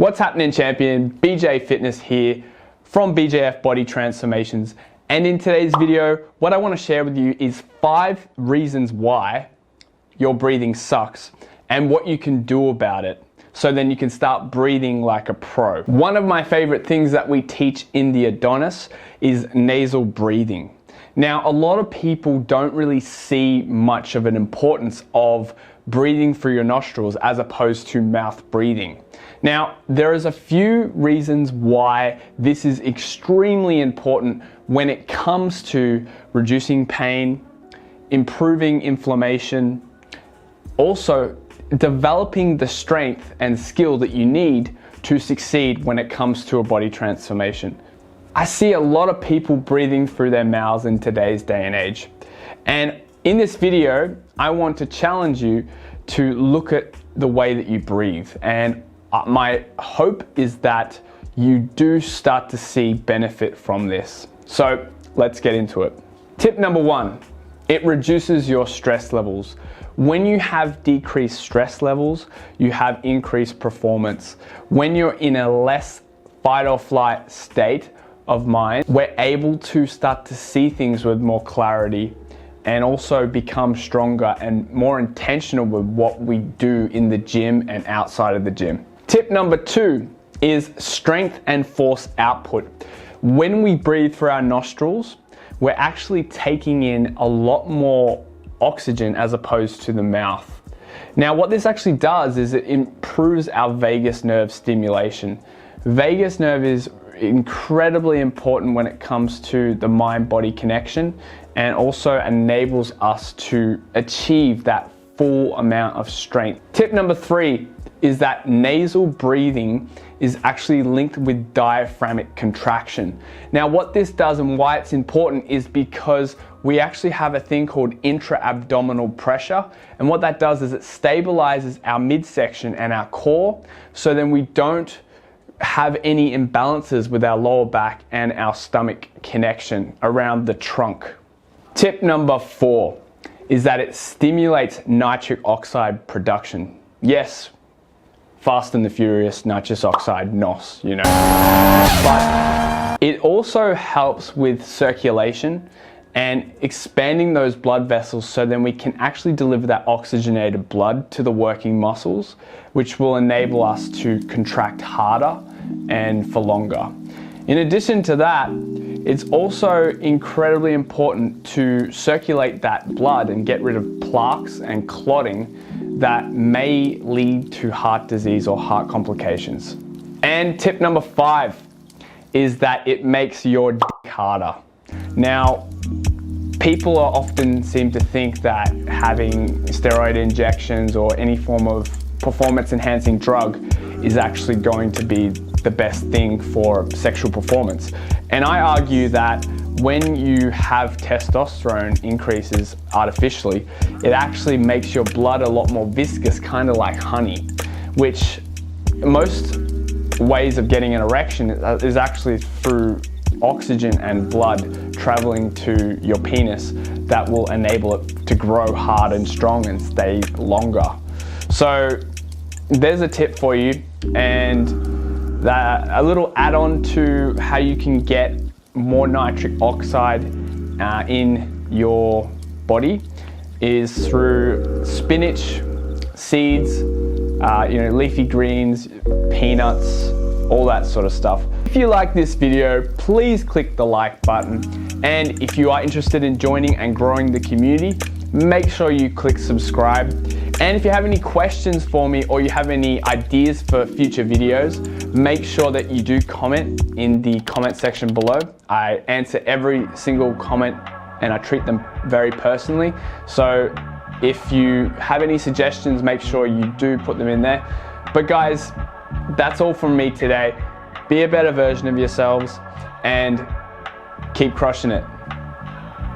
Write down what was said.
What's happening, champion? BJ Fitness here from BJF Body Transformations, and in today's video what I want to share with you is 5 reasons why your breathing sucks and what you can do about it, so then you can start breathing like a pro. One of my favorite things that we teach in the Adonis is nasal breathing. Now, a lot of people don't really see much of an importance of breathing through your nostrils as opposed to mouth breathing. Now, there is a few reasons why this is extremely important when it comes to reducing pain, improving inflammation, also developing the strength and skill that you need to succeed when it comes to a body transformation. I see a lot of people breathing through their mouths in today's day and age. And in this video, I want to challenge you to look at the way that you breathe. And my hope is that you do start to see benefit from this. So let's get into it. Tip number 1, it reduces your stress levels. When you have decreased stress levels, you have increased performance. When you're in a less fight or flight state of mind, we're able to start to see things with more clarity and also become stronger and more intentional with what we do in the gym and outside of the gym. Tip number 2 is strength and force output. When we breathe through our nostrils, we're actually taking in a lot more oxygen as opposed to the mouth. Now, what this actually does is it improves our vagus nerve stimulation. Vagus nerve is incredibly important when it comes to the mind-body connection, and also enables us to achieve that full amount of strength. Tip number 3 is that nasal breathing is actually linked with diaphragmatic contraction. Now, what this does and why it's important is because we actually have a thing called intra-abdominal pressure, and what that does is it stabilizes our midsection and our core, so then we don't have any imbalances with our lower back and our stomach connection around the trunk. Tip number 4 is that it stimulates nitric oxide production. Yes, Fast and the Furious, nitrous oxide, NOS, you know. But it also helps with circulation and expanding those blood vessels, so then we can actually deliver that oxygenated blood to the working muscles, which will enable us to contract harder and for longer. In addition to that, it's also incredibly important to circulate that blood and get rid of plaques and clotting that may lead to heart disease or heart complications. And tip number 5 is that it makes your dick harder. Now, people often seem to think that having steroid injections or any form of performance enhancing drug is actually going to be the best thing for sexual performance. And I argue that when you have testosterone increases artificially, it actually makes your blood a lot more viscous, kind of like honey, which most ways of getting an erection is actually through oxygen and blood traveling to your penis that will enable it to grow hard and strong and stay longer. So there's a tip for you, and a little add-on to how you can get more nitric oxide in your body is through spinach, seeds, leafy greens, peanuts, all that sort of stuff. If you like this video, please click the like button, and if you are interested in joining and growing the community, make sure you click subscribe. And if you have any questions for me or you have any ideas for future videos, make sure that you do comment in the comment section below. I answer every single comment and I treat them very personally. So if you have any suggestions, make sure you do put them in there. But guys, that's all from me today. Be a better version of yourselves and keep crushing it.